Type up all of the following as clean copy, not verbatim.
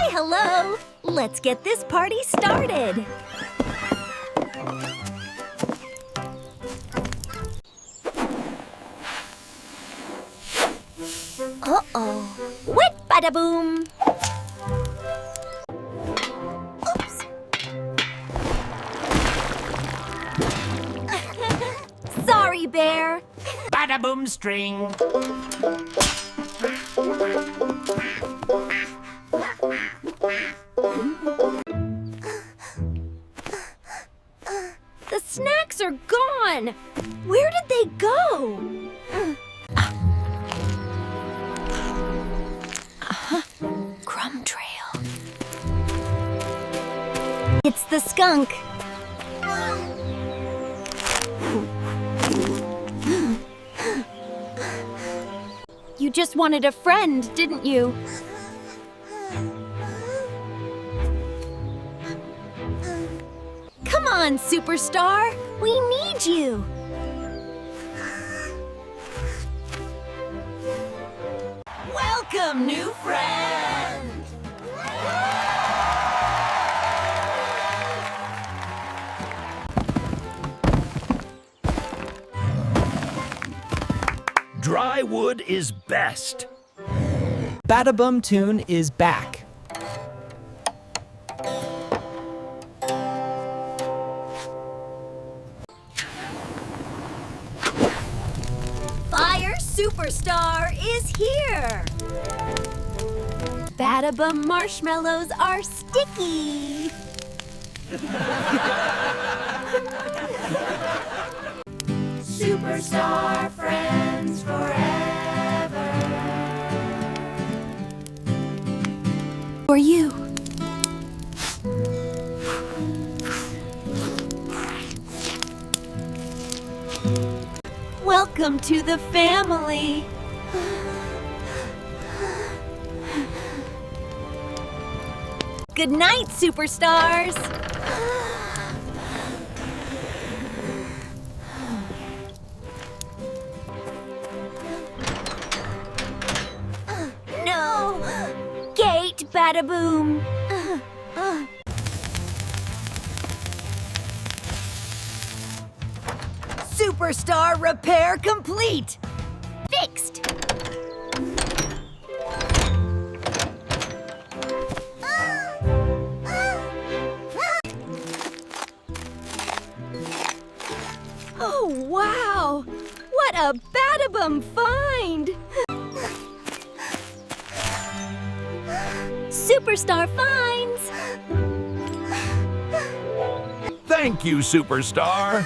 hello! Let's get this party started! Uh-oh! Whip bada boom! Oops! Sorry, Bear! Bada boom string! The snacks are gone! Where did they go? Crumb trail. It's the skunk. You just wanted a friend, didn't you? Come on, Superstar! We need you! Welcome, new friend! Dry wood is best. Bada Boom Tune is back. Fire Superstar is here! Bada Bum marshmallows are sticky! Superstar friends forever. For you. Welcome to the family. Good night, Superstars. No! Gate, bada boom! Superstar repair complete! Fixed! Oh, wow! What a Badabum find! Superstar finds! Thank you, Superstar.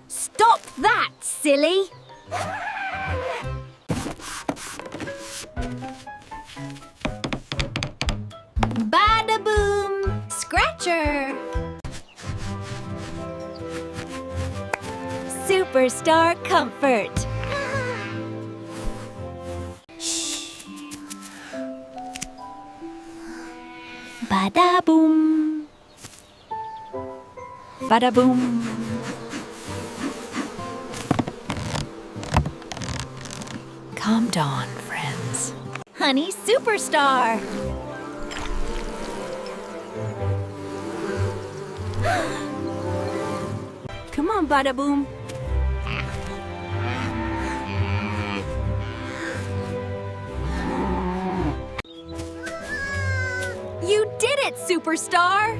Stop that, silly! Bada boom! Scratcher! Superstar comfort! Shh! Bada boom! Bada boom! Calm down, friends. Honey Superstar! Come on, Bada Boom. You did it, Superstar!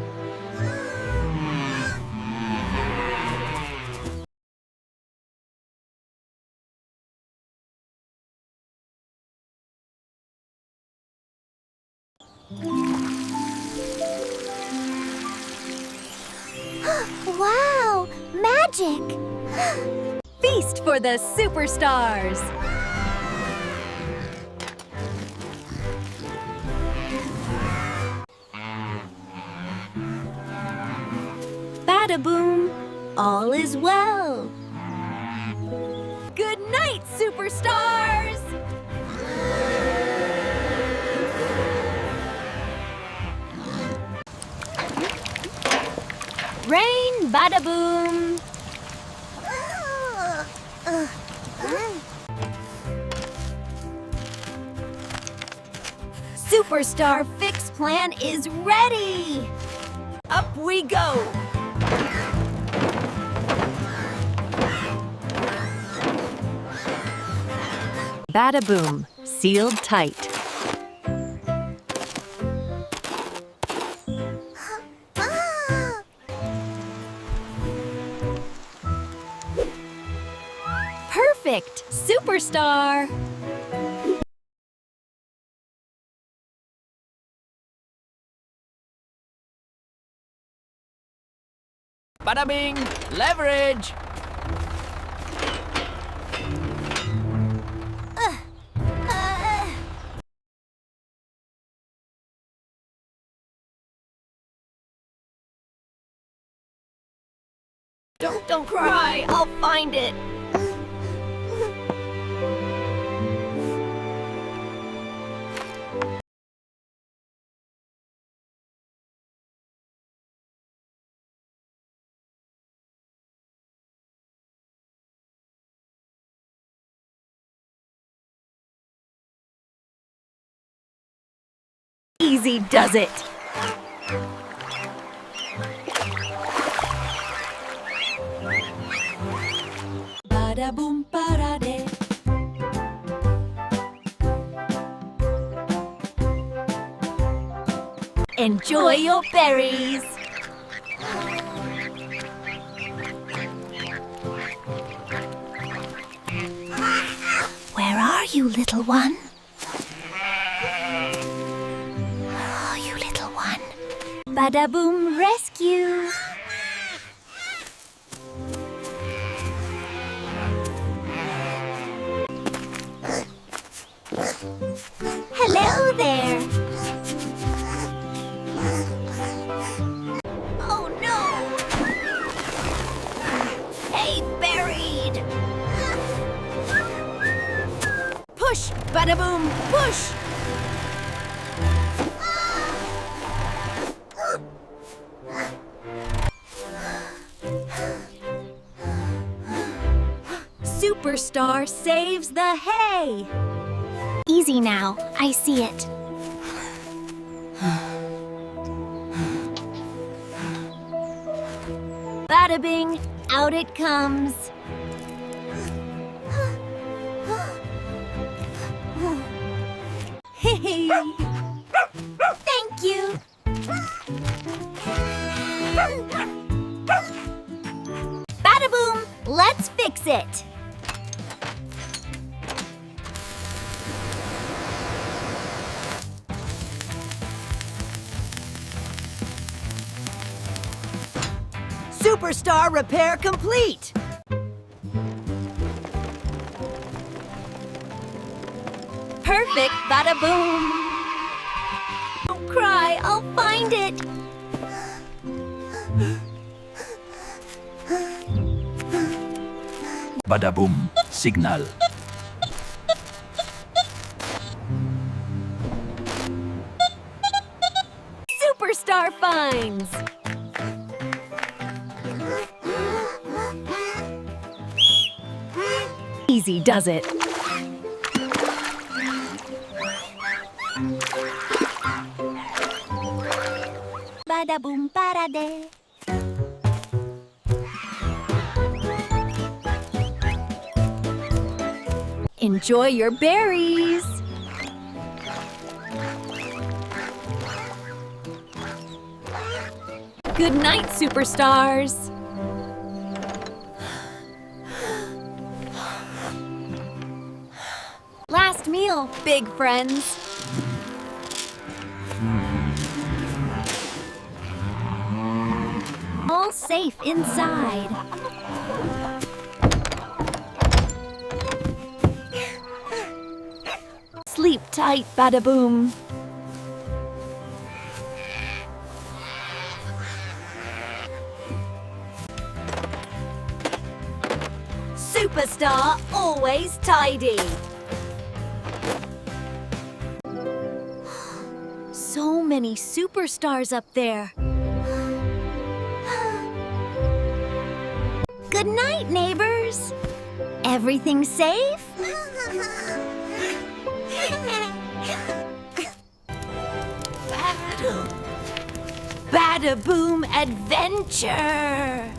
Wow! Magic! Feast for the Superstars! Bada boom! All is well! Good night, Superstars! Rain, bada boom! Superstar Fix Plan is ready! Up we go! Bada boom, sealed tight. Perfect! Superstar! Bada bing! Leverage! Don't cry! I'll find it! Easy does it. Bada boom, bada de. Enjoy your berries! Where are you, little one? Oh, you little one. Bada boom rescue! Hello there! Oh no! Hey, buried! Push! Bada boom! Push! Superstar saves the hay! Easy now, I see it. Bada bing, out it comes. Hey! Thank you! Bada boom, let's fix it! Superstar repair complete! Perfect, bada boom! Don't cry, I'll find it! Bada boom, signal. Superstar finds! Easy does it. Bada boom, bada de. Enjoy your berries! Good night, superstars! Last meal, big friends! All safe inside. Sleep tight, bada boom. Superstar, always tidy. So many superstars up there. Good night, neighbors. Everything safe? Bada-boom adventure!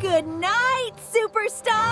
Good night, superstar!